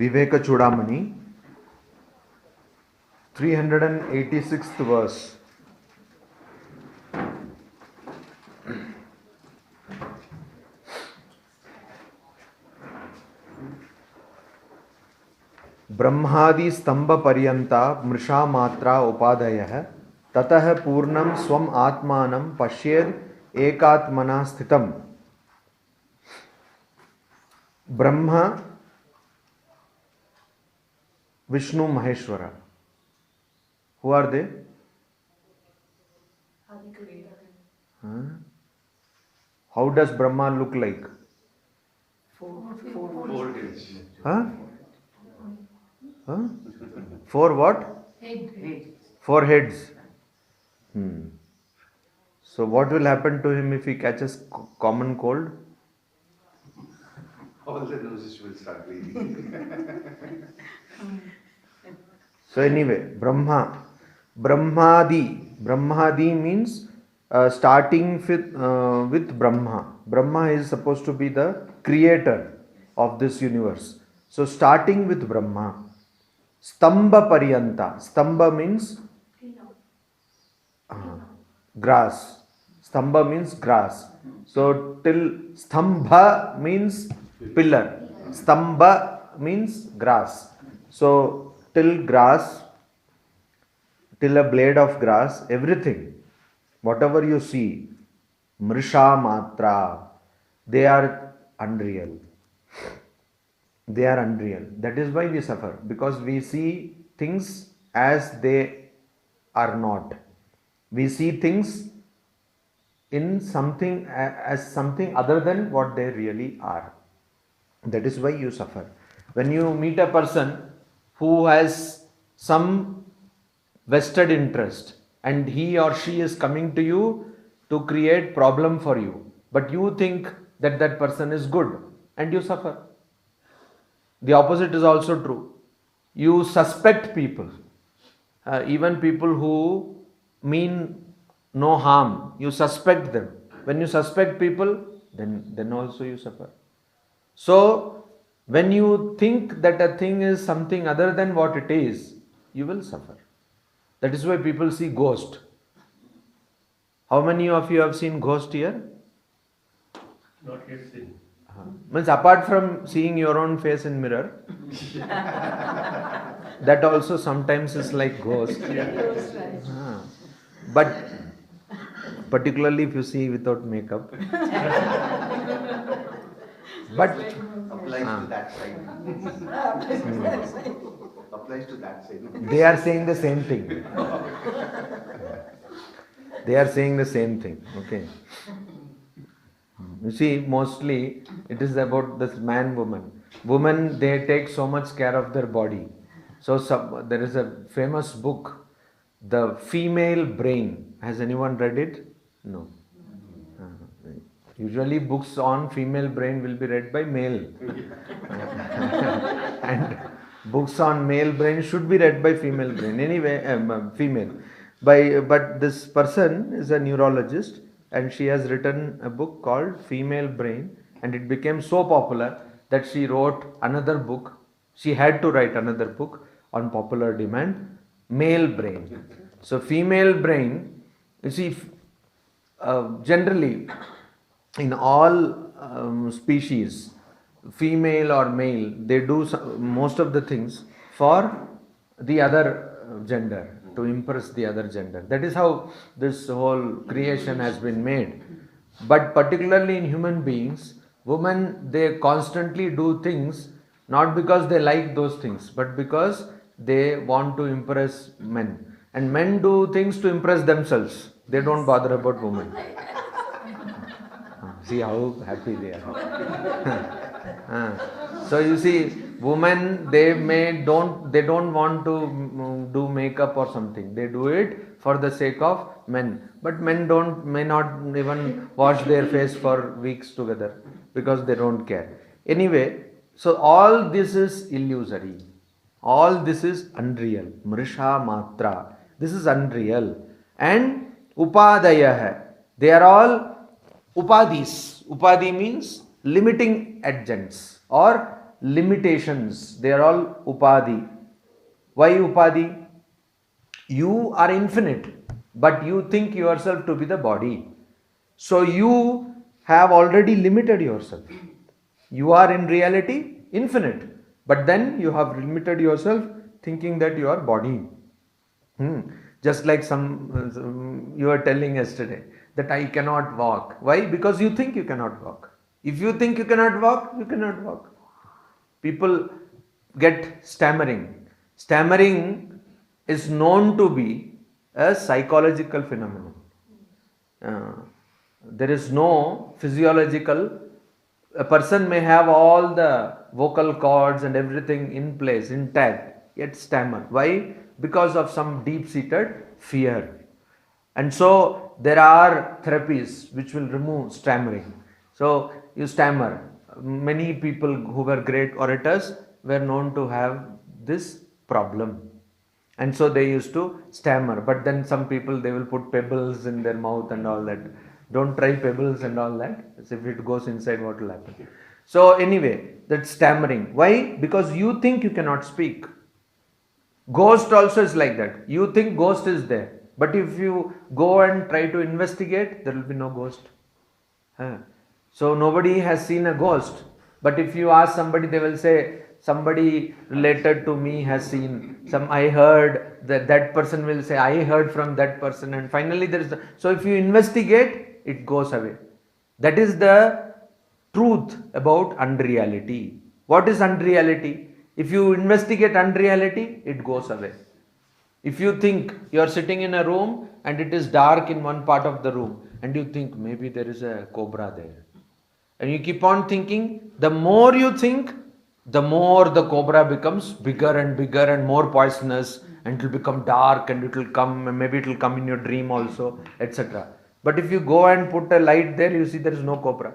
Vivekachudamani, 386th verse. ब्रह्मादि स्तंभ पर्यंता मृषा मात्रा उपादयः ततः पूर्णं स्वम आत्मानं पश्येद एकात्मना स्थितम्. Brahma, Vishnu, Maheshwara. Who are they? Huh? How does Brahma look like? Four heads. Huh? Huh? Four what? Four heads. So what will happen to him if he catches common cold? All the noses will start bleeding. So anyway, Brahmadi means starting with Brahma. Brahma is supposed to be the creator of this universe. So starting with Brahma. Stamba Paryanta. Stamba means grass. Stamba means grass. So till Stambha means pillar. Stamba means grass. So till grass, till a blade of grass, everything, whatever you see, Mrisha Matra, they are unreal. They are unreal. That is why we suffer, because we see things as they are not. We see things in something as something other than what they really are. That is why you suffer. When you meet a person who has some vested interest and he or she is coming to you to create problem for you, but you think that that person is good and you suffer. The opposite is also true. You suspect people, even people who mean no harm. You suspect them. When you suspect people, then also you suffer. So, when you think that a thing is something other than what it is, you will suffer. That is why people see ghost. How many of you have seen ghost here? Not yet seen. Means apart from seeing your own face in mirror, that also sometimes is like ghost. But particularly if you see without makeup. But Applies to that side. Applies to that side. they are saying the same thing. They are saying the same thing. Okay. You see, mostly it is about this man-woman. Women, they take so much care of their body. So there is a famous book, The Female Brain. Has anyone read it? No. Usually books on female brain will be read by male. And books on male brain should be read by female brain. Anyway, female. But this person is a neurologist and she has written a book called Female Brain, and it became so popular that she wrote another book. She had to write another book on popular demand, Male Brain. So female brain, you see, generally in all species, female or male, they do most of the things for the other gender, to impress the other gender. That is how this whole creation has been made. But particularly in human beings, women, they constantly do things not because they like those things, but because they want to impress men. And men do things to impress themselves. They don't bother about women. See how happy they are. So you see, women, they don't want to do makeup or something. They do it for the sake of men. But men may not even wash their face for weeks together because they don't care. Anyway, so all this is illusory. All this is unreal. Mrisha Matra. This is unreal. And Upadayah. They are all Upadis. Upadi means limiting adjuncts or limitations. They are all upadhi. Why upadhi? You are infinite, but you think yourself to be the body. So you have already limited yourself. You are in reality infinite, but then you have limited yourself thinking that you are body. Just like you were telling yesterday that I cannot walk. Why? Because you think you cannot walk. If you think you cannot walk, you cannot walk. People get stammering. Stammering is known to be a psychological phenomenon. There is no physiological. A person may have all the vocal cords and everything in place, intact, yet stammer. Why? Because of some deep-seated fear. And so there are therapies which will remove stammering. So you stammer. Many people who were great orators were known to have this problem. And so they used to stammer. But then some people, they will put pebbles in their mouth and all that. Don't try pebbles and all that. As if it goes inside, what will happen? So anyway, that's stammering. Why? Because you think you cannot speak. Ghost also is like that. You think ghost is there. But if you go and try to investigate, there will be no ghost. So nobody has seen a ghost. But if you ask somebody, they will say, somebody related to me has seen. I heard that person will say, I heard from that person. And finally there is so if you investigate, it goes away. That is the truth about unreality. What is unreality? If you investigate unreality, it goes away. If you think you are sitting in a room and it is dark in one part of the room and you think maybe there is a cobra there, and you keep on thinking, the more you think, the more the cobra becomes bigger and more poisonous, and it will become dark and it will come, and maybe it will come in your dream also, etc. But if you go and put a light there, you see there is no cobra.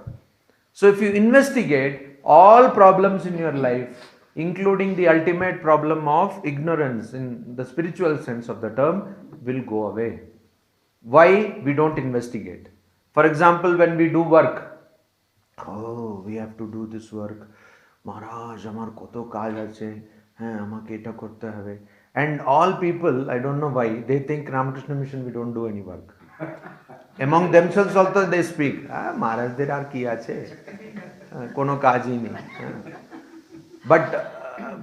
So if you investigate, all problems in your life, including the ultimate problem of ignorance in the spiritual sense of the term, will go away. Why? We don't investigate. For example, when we do work, we have to do this work. Maharaj, amar koto kaj ache, amake eta korte have. And all people, I don't know why, they think Ramakrishna Mission, we don't do any work. Among themselves also they speak, Maharaj, there are ki ache, kono kaji nahi.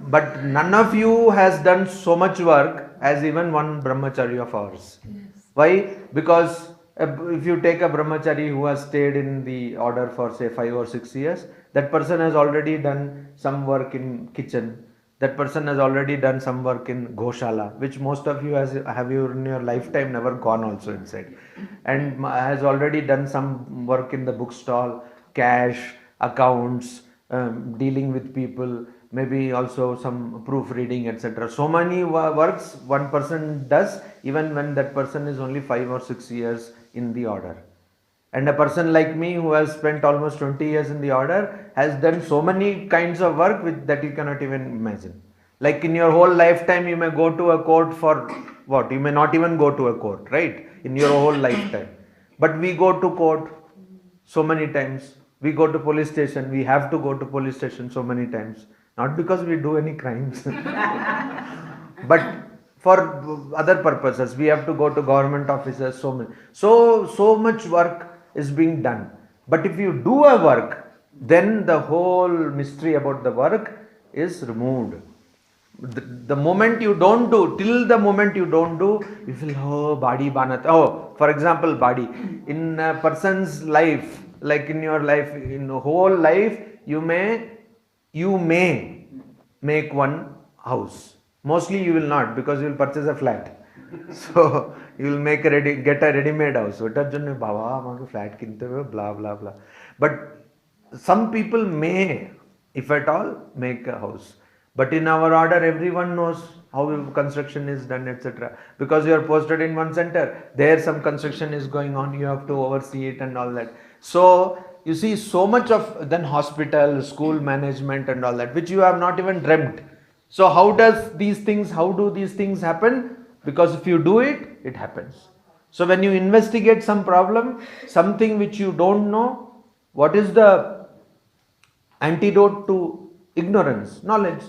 But none of you has done so much work as even one brahmachari of ours. Yes. Why? Because if you take a brahmachari who has stayed in the order for say 5 or 6 years, that person has already done some work in kitchen. That person has already done some work in Goshala, which most of you have you in your lifetime never gone also inside. And has already done some work in the bookstall, cash, accounts, dealing with people, maybe also some proofreading, etc. So many works one person does, even when that person is only 5 or 6 years in the order. And a person like me who has spent almost 20 years in the order has done so many kinds of work that you cannot even imagine. Like in your whole lifetime, you may go to a court for what? You may not even go to a court, right? In your whole lifetime. But we go to court so many times. We go to police station. We have to go to police station so many times. Not because we do any crimes. But for other purposes. We have to go to government offices. So much work is being done. But if you do a work, then the whole mystery about the work is removed. The moment you don't do, till the moment you don't do, you feel, body banat. For example, body. In a person's life, like in your life, in the whole life, you may make one house. Mostly you will not, because you will purchase a flat. So you will get a ready-made house. Flat blah blah blah. But some people may, if at all, make a house. But in our order, everyone knows how construction is done, etc. Because you are posted in one center, there some construction is going on, you have to oversee it and all that. So you see so much of then hospital, school management and all that, which you have not even dreamt. So how do these things happen? Because if you do it, it happens. So when you investigate some problem, something which you don't know, what is the antidote to Ignorance, knowledge.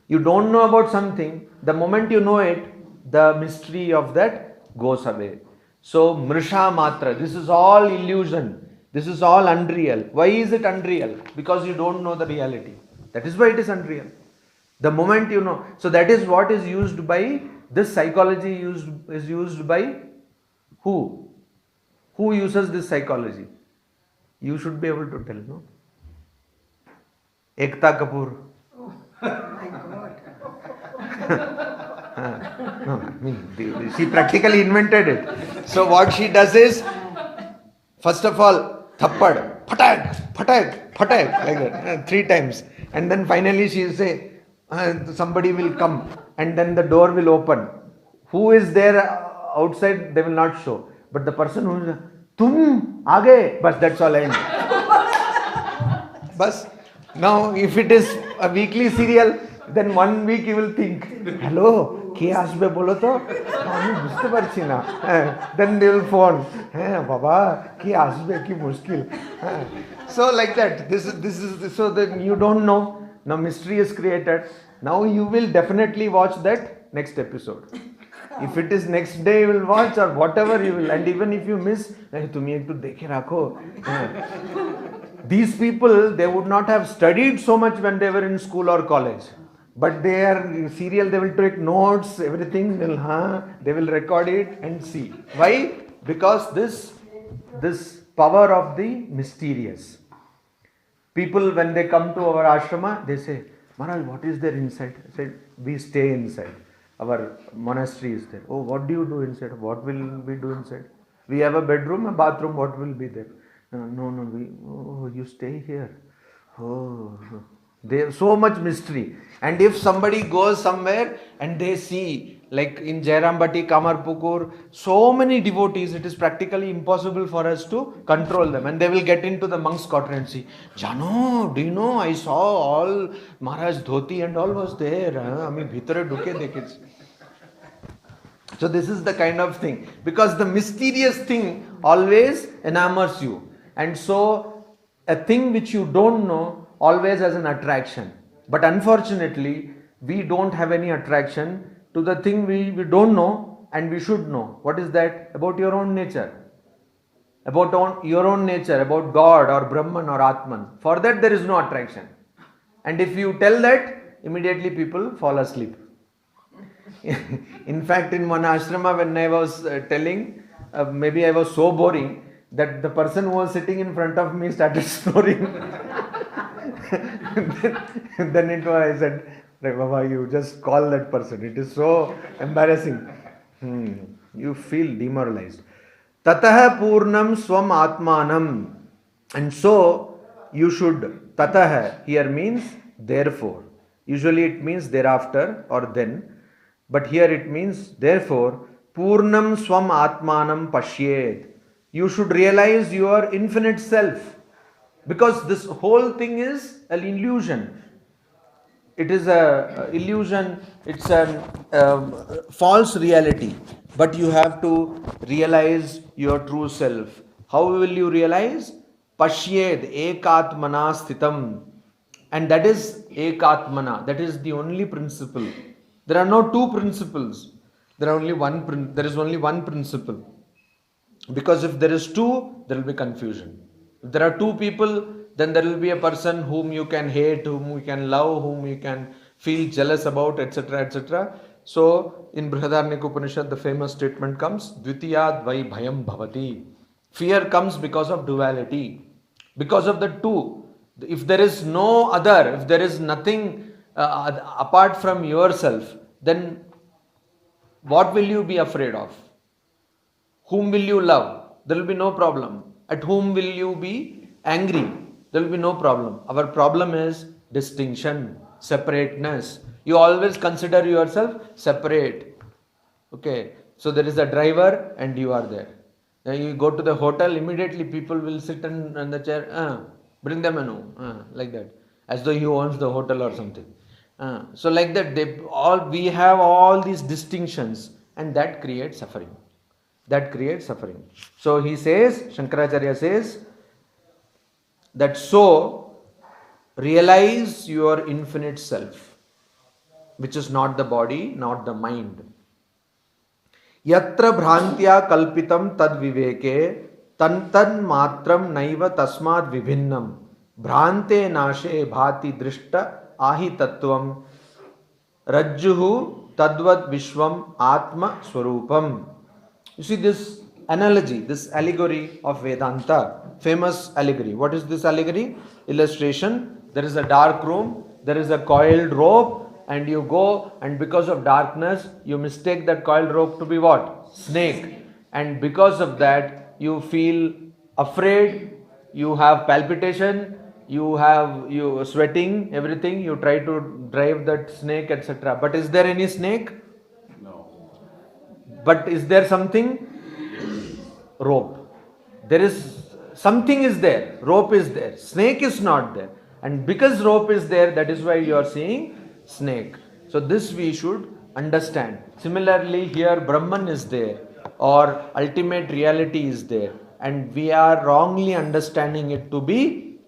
You don't know about something, the moment you know it, the mystery of that goes away. So, Mrisha Matra, this is all illusion. This is all unreal. Why is it unreal? Because you don't know the reality. That is why it is unreal. The moment you know. So, that is what is used by, this psychology is used by who? Who uses this psychology? You should be able to tell, no? Ekta Kapoor. No, I mean, she practically invented it. So what she does is, first of all, thappad, phatak, phatak, phatak, like that, 3 times. And then finally she will say, somebody will come and then the door will open. Who is there outside, they will not show. But the person who is, tum, aage, bas, that's all I know. Bas. Now, if it is a weekly serial, then 1 week you will think, hello, ke asbe bolo to? Ami bujhte parchi na. Then they will phone, baba, ke asbe ki mushkil. So like that, this is so that you don't know. Now mystery is created. Now you will definitely watch that next episode. If it is next day you will watch or whatever you will, and even if you miss, tumi ekটু দেখে রাখো. These people, they would not have studied so much when they were in school or college. But they are serial, they will take notes, everything, they will record it and see. Why? Because this power of the mysterious. People, when they come to our ashrama, they say, Maharaj, what is there inside? I said, we stay inside. Our monastery is there. Oh, what do you do inside? What will we do inside? We have a bedroom, a bathroom, what will be there? No, you stay here. Oh, there so much mystery. And if somebody goes somewhere and they see, like in Jairambati, Kamarpukur, so many devotees, it is practically impossible for us to control them. And they will get into the monk's quarter and see, Jano, do you know, I saw all Maharaj dhoti and all was there. Ami bhitare duke dekhe. So this is the kind of thing. Because the mysterious thing always enamors you. And so a thing which you don't know always has an attraction. But unfortunately, we don't have any attraction to the thing we don't know and we should know. What is that? About your own nature. About your own nature, about God or Brahman or Atman. For that there is no attraction. And if you tell that, immediately people fall asleep. In fact, in one ashrama when I was telling, maybe I was so boring that the person who was sitting in front of me started snoring. then it was, I said, Baba, you just call that person. It is so embarrassing. You feel demoralized. Tataha purnam swam atmanam. And so, you should, tataha here means therefore. Usually it means thereafter or then. But here it means therefore, purnam swam atmanam pashyet. You should realize your infinite self. Because this whole thing is an illusion. It is an illusion, it's a false reality. But you have to realize your true self. How will you realize? Pashyed ekatmana sthitam. And that is ekatmana. That is the only principle. There are no two principles. There is only one principle. Because if there is two, there will be confusion. If there are two people, then there will be a person whom you can hate, whom you can love, whom you can feel jealous about, etc., etc. So, in Brihadaranyaka Upanishad, the famous statement comes, Dvitiyad vai bhayam bhavati. Fear comes because of duality. Because of the two. If there is no other, if there is nothing apart from yourself, then what will you be afraid of? Whom will you love? There will be no problem. At whom will you be angry? There will be no problem. Our problem is distinction, separateness. You always consider yourself separate. Okay. So there is a driver and you are there. Then you go to the hotel, immediately people will sit on the chair, bring them menu, like that. As though he owns the hotel or something. So like that, we have all these distinctions and that creates suffering. That creates suffering. So he says, Shankaracharya says, that so, realize your infinite self, which is not the body, not the mind. Yatra bhrantya kalpitam tad viveke tan matram naiva tasmad vibhinnam bhrante nashe bhati drishta ahi tattvam rajjuhu tadvat vishvam atma swarupam. You see this analogy, this allegory of Vedanta, famous allegory. What is this allegory? Illustration. There is a dark room, there is a coiled rope, and you go, and because of darkness, you mistake that coiled rope to be what? Snake. And because of that, you feel afraid, you have palpitation, you sweating, everything, you try to drive that snake, etc. But is there any snake? No. But is there something? Rope. There is something is there. Rope is there. Snake is not there. And because rope is there, that is why you are seeing snake. So this we should understand. Similarly, here Brahman is there, or ultimate reality is there, and we are wrongly understanding it to be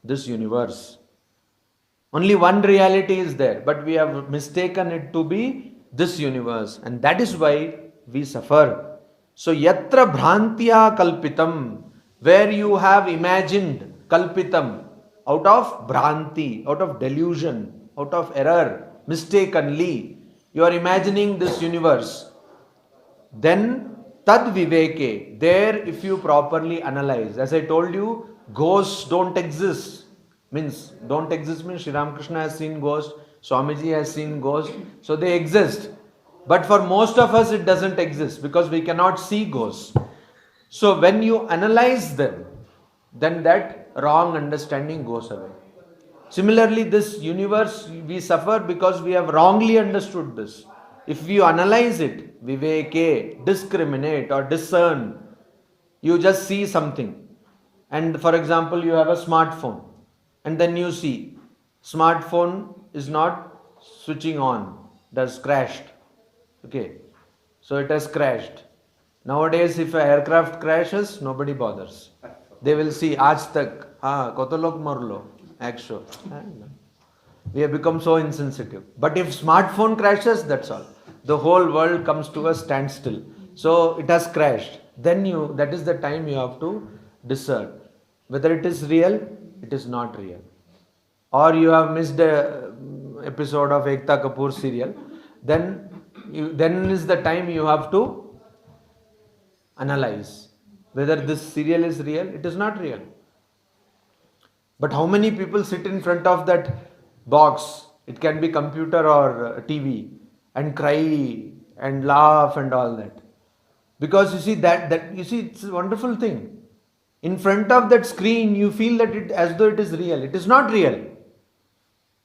this universe. Only one reality is there, but we have mistaken it to be this universe, and that is why we suffer. So yatra bhrantya kalpitam, where you have imagined kalpitam, out of bhranti, out of delusion, out of error, mistakenly, you are imagining this universe. Then tad viveke, there if you properly analyze, as I told you, ghosts don't exist. Don't exist means Sri Ramakrishna has seen ghosts, Swamiji has seen ghosts, so they exist. But for most of us it doesn't exist because we cannot see ghosts. So when you analyze them, then that wrong understanding goes away. Similarly, this universe we suffer because we have wrongly understood this. If you analyze it, viveke, discriminate or discern, you just see something. And for example, you have a smartphone, and then you see smartphone is not switching on, it has crashed. Okay, so it has crashed. Nowadays, if an aircraft crashes, nobody bothers. They will see aaj tak, koto log marlo, actual. We have become so insensitive. But if smartphone crashes, that's all. The whole world comes to a standstill. So it has crashed. Then that is the time you have to discern whether it is real, it is not real. Or you have missed an episode of Ekta Kapoor serial. Then is the time you have to analyze whether this serial is real, it is not real. But how many people sit in front of that box, it can be computer or TV, and cry and laugh and all that? Because you see that you see it's a wonderful thing. In front of that screen, you feel that it as though it is real. It is not real.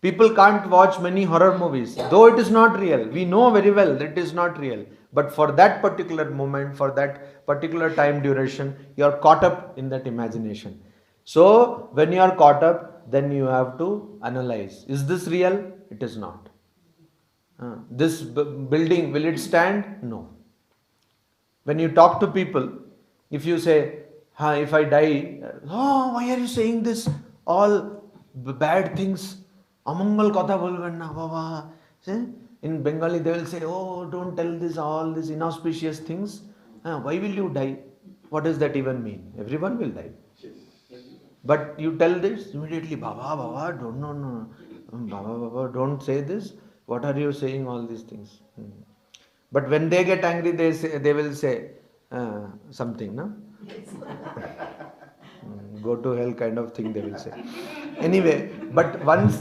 People can't watch many horror movies, though it is not real. We know very well that it is not real. But for that particular moment, for that particular time duration, you are caught up in that imagination. So, when you are caught up, then you have to analyze. Is this real? It is not. This building, will it stand? No. When you talk to people, if you say, if I die, why are you saying this? All bad things. Amangal katha bolben na baba. In Bengali they will say, don't tell this, all these inauspicious things. Why will you die? What does that even mean? Everyone will die. But you tell this immediately, Baba, don't say this. What are you saying all these things? But when they get angry, they will say something, no? Go to hell kind of thing they will say. Anyway, but once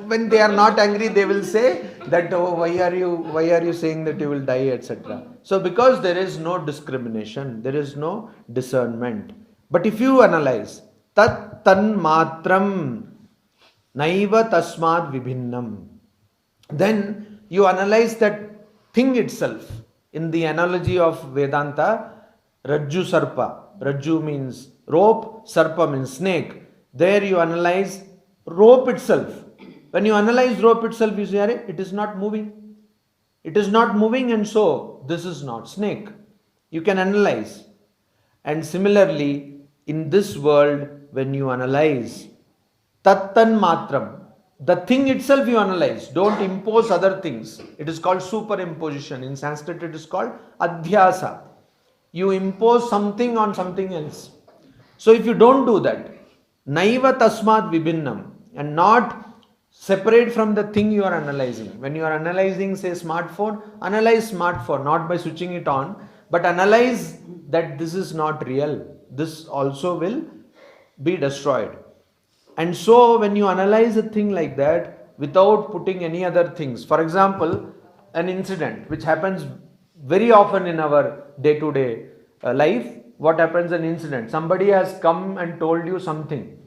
when they are not angry, they will say that why are you saying that you will die, etc. So because there is no discrimination, there is no discernment. But if you analyze tat tan matram naiva tasmad vibhinnam, then you analyze that thing itself. In the analogy of Vedanta, Rajju Sarpa. Rajju means rope, Sarpa means snake. There you analyze rope itself. When you analyze rope itself, you say, it is not moving. It is not moving, and so this is not snake. You can analyze. And similarly, in this world, when you analyze, Tattan matram. The thing itself you analyze. Don't impose other things. It is called superimposition. In Sanskrit it is called adhyasa. You impose something on something else. So if you don't do that, naiva tasmat vibhinnam, and not separate from the thing you are analyzing. When you are analyzing, say, smartphone, analyze smartphone, not by switching it on, but analyze that this is not real. This also will be destroyed. And so when you analyze a thing like that without putting any other things, for example, an incident which happens very often in our day-to-day life, what happens, an incident, somebody has come and told you something.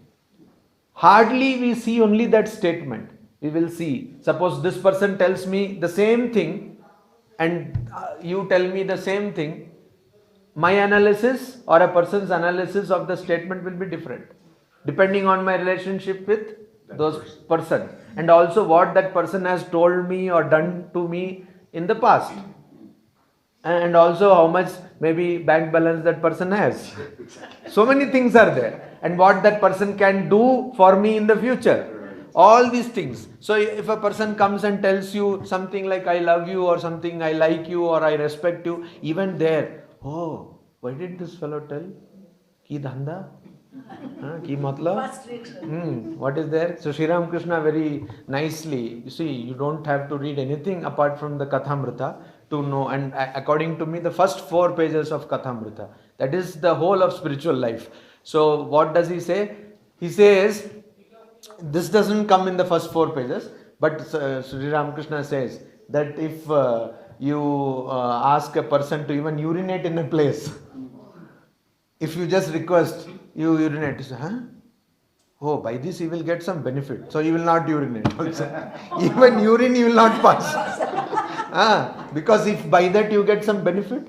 Hardly we see only that statement. We will see, suppose this person tells me the same thing and you tell me the same thing, my analysis or a person's analysis of the statement will be different, depending on my relationship with those person, and also what that person has told me or done to me in the past, and also how much maybe bank balance that person has. So many things are there, and what that person can do for me in the future. All these things. So if a person comes and tells you something like I love you or something, I like you or I respect you, even there, oh, why did this fellow tell? Ki dhanda? Ki matlab? What is there? So Sri Ramakrishna very nicely, you see, you don't have to read anything apart from the Kathamrita to know, and according to me, the first 4 pages of Kathamrita, that is the whole of spiritual life. So what does he say? He says, this doesn't come in the first 4 pages, but Sri Ramakrishna says that if you ask a person to even urinate in a place, if you just request, you urinate, you say, huh? Oh, by this he will get some benefit. So he will not urinate also. Even urine he will not pass. Because if by that you get some benefit,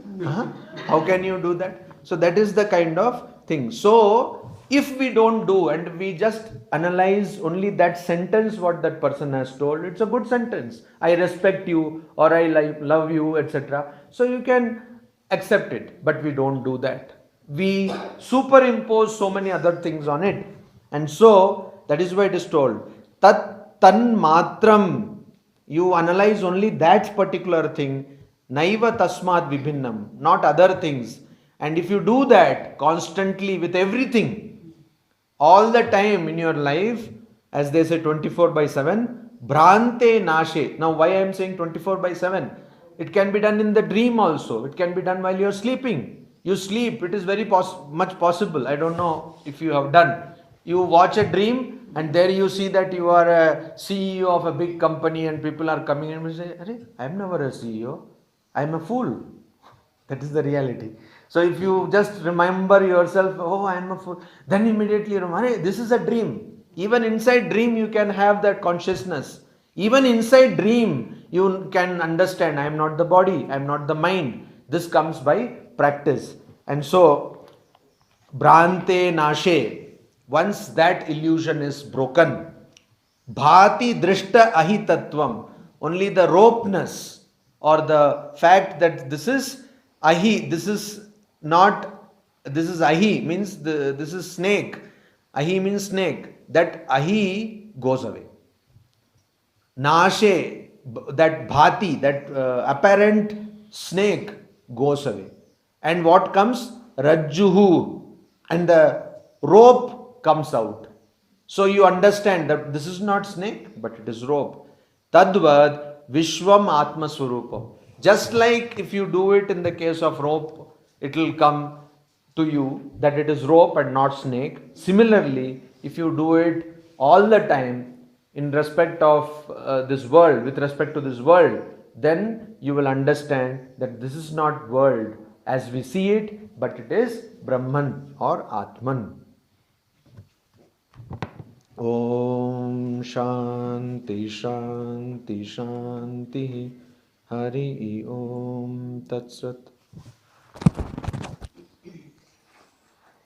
how can you do that? So that is the kind of thing. So if we don't do and we just analyze only that sentence what that person has told, it's a good sentence. I respect you or I love you, etc. So you can accept it, but we don't do that. We superimpose so many other things on it. And so that is why it is told, tat tan matram. You analyze only that particular thing, naiva tasmat vibhinnam, not other things. And if you do that constantly with everything, all the time in your life, as they say 24/7, bhrante nashe. Now why I am saying 24/7? It can be done in the dream also. It can be done while you are sleeping. You sleep, it is very much possible. I don't know if you have done. You watch a dream and there you see that you are a CEO of a big company and people are coming and say, I am never a CEO. I am a fool. That is the reality. So if you just remember yourself, oh, I am a fool, then immediately remember, this is a dream. Even inside dream you can have that consciousness. Even inside dream you can understand, I am not the body, I am not the mind. This comes by practice. And so, bhrante nashe, once that illusion is broken, bhati drishta ahi tattvam, only the ropeness or the fact that this is ahi, this is not, this is ahi means this is snake, ahi means snake, that ahi goes away. Nashe, that bhati, that apparent snake goes away. And what comes? Rajjuhu, and the rope comes out. So you understand that this is not snake, but it is rope. Tadvad Vishwam Atma Swarupam. Just like if you do it in the case of rope, it will come to you that it is rope and not snake. Similarly, if you do it all the time in respect of this world, with respect to this world, then you will understand that this is not world as we see it, but it is Brahman or Atman. Om Shanti Shanti Shanti Hari Om Tat Sat.